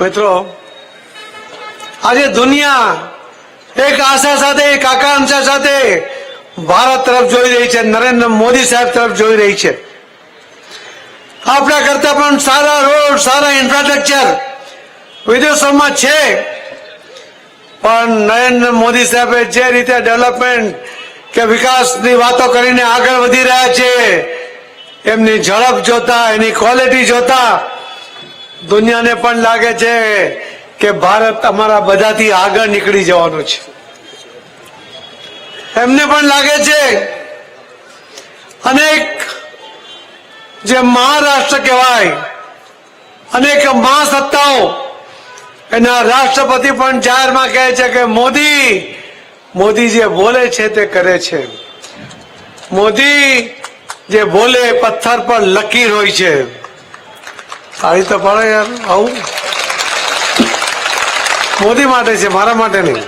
મિત્રો, આજે દુનિયા એક આશા સાથે, એક આકાંક્ષા સાથે ભારત તરફ જોઈ રહી છે, નરેન્દ્ર મોદી સાહેબ તરફ જોઈ રહી છે. આપણા કરતા પણ સારા રોડ, સારા ઇન્ફ્રાસ્ટ્રક્ચર વિદેશોમાં છે, પણ નરેન્દ્ર મોદી સાહેબે જે રીતે ડેવલપમેન્ટ કે વિકાસની વાતો કરીને આગળ વધી રહ્યા છે, એમની ઝડપ જોતા, એની ક્વોલિટી જોતા દુનિયાને પણ લાગે છે કે ભારત અમારા બધાથી આગળ નીકળી જવાનું છે. એમને પણ લાગે છે અનેક જે મહારાષ્ટ્ર કહેવાય, અનેક મહાસત્તાઓ, એના રાષ્ટ્રપતિ પણ જાહેરમાં કહે છે કે મોદી જે બોલે છે તે કરે છે. મોદી જે બોલે પથ્થર પર લકીર હોય છે. સારી તો પડે યાર, આવું મોદી માટે છે, મારા માટે નહીં.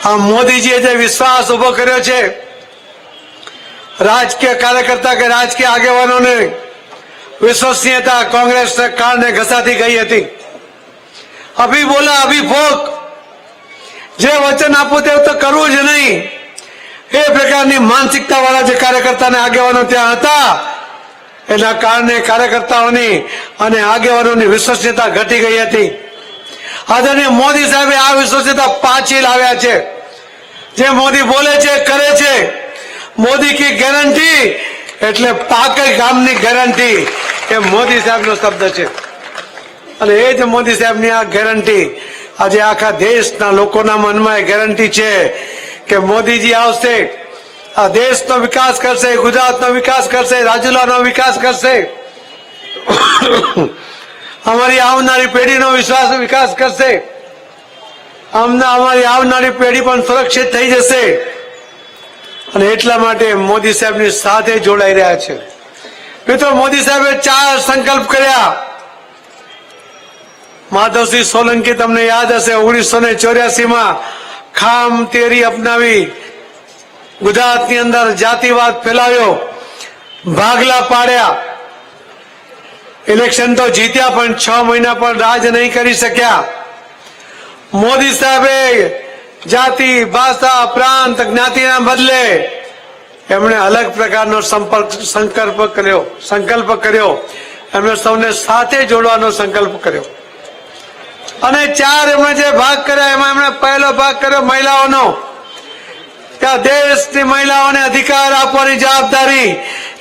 આ મોદીજીએ જે વિશ્વાસ ઉભો કર્યો છે રાજકીય કાર્યકર્તા કે રાજકીય આગેવાનોને, વિશ્વસનીયતા કોંગ્રેસના કારણે ઘસાતી ગઈ હતી. અભી બોલા અભી ભોગ, જે વચન આપવું તે તો કરવું જ નહીં, એ પ્રકારની માનસિકતા વાળા જે કાર્યકર્તાને આગેવાનો ત્યાં હતા, એના કારણે કાર્યકર્તાઓની અને આગેવાનોની વિશ્વસનીયતા ઘટી ગઈ હતી. આદરણીય મોદી સાહેબે આ વિશ્વસનીયતા પાછી લાવ્યા છે. જે મોદી બોલે છે, કરે છે, મોદી કી ગેરંટી એટલે પાકે ગામની ગેરંટી, એ મોદી સાહેબનો શબ્દ છે. અને એ જ મોદી સાહેબની આ ગેરંટી આજે આખા દેશના લોકોના મનમાં એ ગેરંટી છે કે મોદીજી આવશે, આ દેશનો વિકાસ કરશે, ગુજરાતનો વિકાસ કરશે, રાજુલાનો વિકાસ કરશે, અમારી આવનારી પેઢીનો વિકાસ કરશે, અમારી આવનારી પેઢી પણ સુરક્ષિત થઈ જશે. અને એટલા માટે મોદી સાહેબની સાથે જોડાઈ રહ્યા છે. મિત્રો, મોદી સાહેબે 4 સંકલ્પ કર્યા. માધવસિંહ સોલંકી, તમને યાદ હશે, 1984માં ખામ તેરી અપનાવી ગુજરાતની અંદર જાતિવાદ ફેલાવ્યો, ભાગલા પાડ્યા. ઇલેક્શન તો જીત્યા, પણ 6 મહિના પણ રાજ નહીં કરી શક્યા. મોદી સાહેબે જાતિ, ભાષા, પ્રાંત, જ્ઞાતિના બદલે એમણે અલગ પ્રકારનો સંકલ્પ કર્યો. એમણે સૌને સાથે જોડવાનો સંકલ્પ કર્યો. અને 4 એમણે જે ભાગ કર્યા, એમાં એમણે પહેલો ભાગ કર્યો મહિલાઓનો. ત્યાં દેશની મહિલાઓને અધિકાર આપવાની જવાબદારી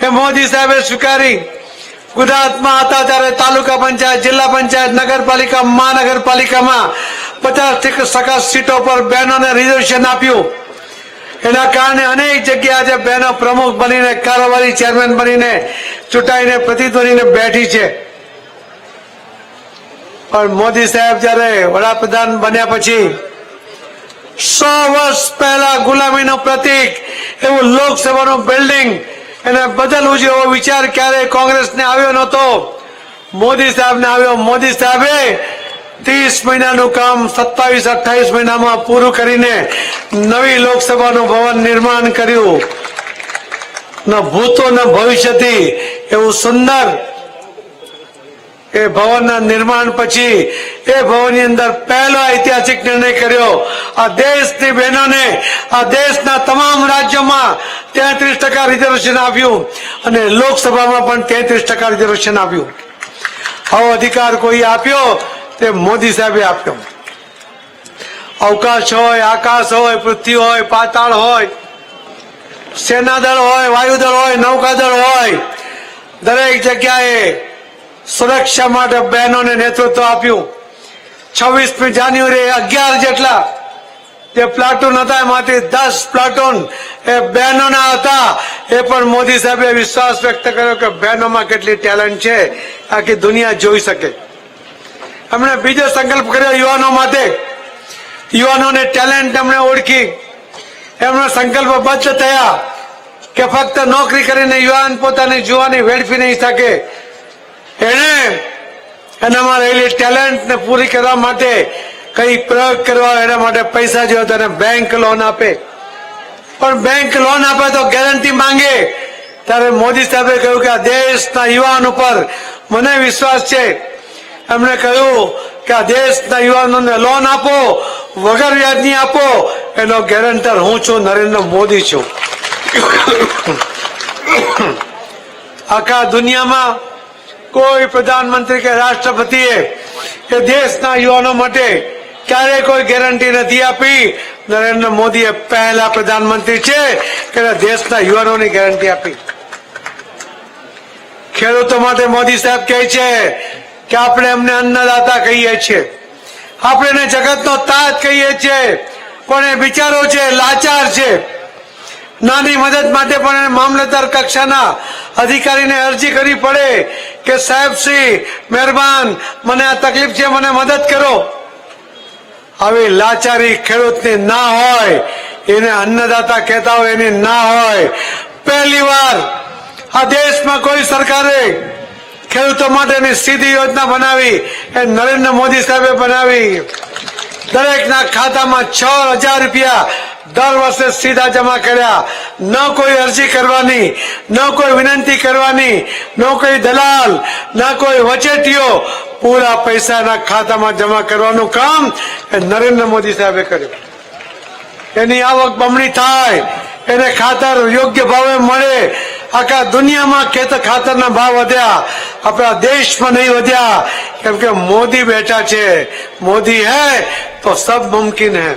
એ મોદી સાહેબે સ્વીકારી. ગુજરાતમાં હતા ત્યારે તાલુકા પંચાયત, જિલ્લા પંચાયત, નગરપાલિકા, મહાનગરપાલિકામાં 50% સીટો પર બહેનોને રિઝર્વેશન આપ્યું. એના કારણે અનેક જગ્યાએ આજે બહેનો પ્રમુખ બનીને, કારોબારી ચેરમેન બનીને, ચૂંટાઈને પ્રતિનિધિને બેઠી છે. પણ મોદી સાહેબ જયારે વડાપ્રધાન બન્યા પછી 100 વર્ષ પહેલા ગુલામીનું પ્રતીક એવું લોકસભાનું બિલ્ડિંગ એને બદલવું છે, એવો વિચાર ક્યારેય કોંગ્રેસને આવ્યો નહોતો. મોદી સાહેબને આવ્યો. મોદી સાહેબે 30 મહિનાનું કામ 27-28 મહિનામાં પૂરું કરીને નવી લોકસભાનું ભવન નિર્માણ કર્યું. ન ભૂતો ન ભવિષ્યથી એવું સુંદર એ ભવનના નિર્માણ પછી એ ભવનની અંદર પહેલો ઐતિહાસિક નિર્ણય કર્યો. આ દેશની બહેનોને, આ દેશના તમામ રાજ્યોમાં 33% રિઝર્વેશન આપ્યું અને લોકસભામાં પણ 33% રિઝર્વેશન આપ્યું. આવો અધિકાર કોઈ આપ્યો તે મોદી સાહેબે આપ્યો. અવકાશ હોય, આકાશ હોય, પૃથ્વી હોય, પાતાળ હોય, સેનાદળ હોય, વાયુદળ હોય, નૌકાદળ હોય, દરેક જગ્યાએ સુરક્ષા માટે બહેનોને નેતૃત્વ આપ્યું. 26મી જાન્યુઆરીએ 11 જેટલા જે પ્લાટૂન હતા, એમાંથી 10 પ્લાટૂન એ બહેનોના હતા. એ પણ મોદી સાહેબે વિશ્વાસ વ્યક્ત કર્યો કે બહેનોમાં કેટલી ટેલેન્ટ છે, આખી દુનિયા જોઈ શકે. એમણે બીજો સંકલ્પ કર્યો યુવાનો માટે. યુવાનોને ટેલેન્ટ એમણે ઓળખી. એમણે સંકલ્પબદ્ધ થયા કે ફક્ત નોકરી કરીને યુવાન પોતાની જુવાની વેડફી નહીં શકે. એને એનામાં રહેલી ટેલેન્ટને પૂરી કરવા માટે કઈ પ્રયોગ કરવા, એના માટે પૈસા જોઈએ તો એને બેંક લોન આપે. પણ બેંક લોન આપે તો ગેરંટી માંગે. ત્યારે મોદી સાહેબે કહ્યું કે આ દેશના યુવાન ઉપર મને વિશ્વાસ છે એમણે કહ્યું કે આ દેશના યુવાનોને લોન આપો, વગર વ્યાજની આપો, એનો ગેરંટર હું છું, નરેન્દ્ર મોદી છું. આખા દુનિયામાં કોઈ પ્રધાનમંત્રી કે રાષ્ટ્રપતિએ એ દેશના યુવાનો માટે ક્યારે કોઈ ગેરંટી નથી આપી. નરેન્દ્ર મોદી એ પહેલા પ્રધાનમંત્રી છે કે દેશના યુવાનોની ગેરંટી આપી. ખેડૂતો માટે મોદી સાહેબ કહે છે કે આપણે એમને અન્નદાતા કહીએ છીએ, આપણે એને જગતનો તાજ કહીએ છીએ, પણ એ બિચારો છે, લાચાર છે. નાની મદદ માટે પણ મામલતદાર કક્ષાના અધિકારીને અરજી કરવી પડે કે સાહેબ શ્રી મહેરબાન, મને આ તકલીફ છે, મને મદદ કરો. આવી લાચારી ખેડૂતની ના હોય, એને અન્નદાતા કહેતા હોય એની ના હોય. પહેલી વાર આ દેશમાં કોઈ સરકારે ખેડૂતો માટેની સીધી યોજના બનાવી, એ નરેન્દ્ર મોદી સાહેબે બનાવી. દરેકના ખાતામાં 6,000 રૂપિયા દર વર્ષે સીધા જમા કર્યા. ન કોઈ અરજી કરવાની, ન કોઈ વિનંતી કરવાની, ન કોઈ દલાલ, ન કોઈ વચેટીઓ, પૂરા પૈસાના ખાતામાં જમા કરવાનું કામ એ નરેન્દ્ર મોદી સાહેબે કર્યું. એની આવક બમણી થાય, એને ખાતર યોગ્ય ભાવે મળે. આખા દુનિયામાં ખાતરના ભાવ વધ્યા, આપણા દેશમાં નહીં વધ્યા, કેમ કે મોદી બેઠા છે. મોદી હૈ તો સબ મુમકિન હૈ.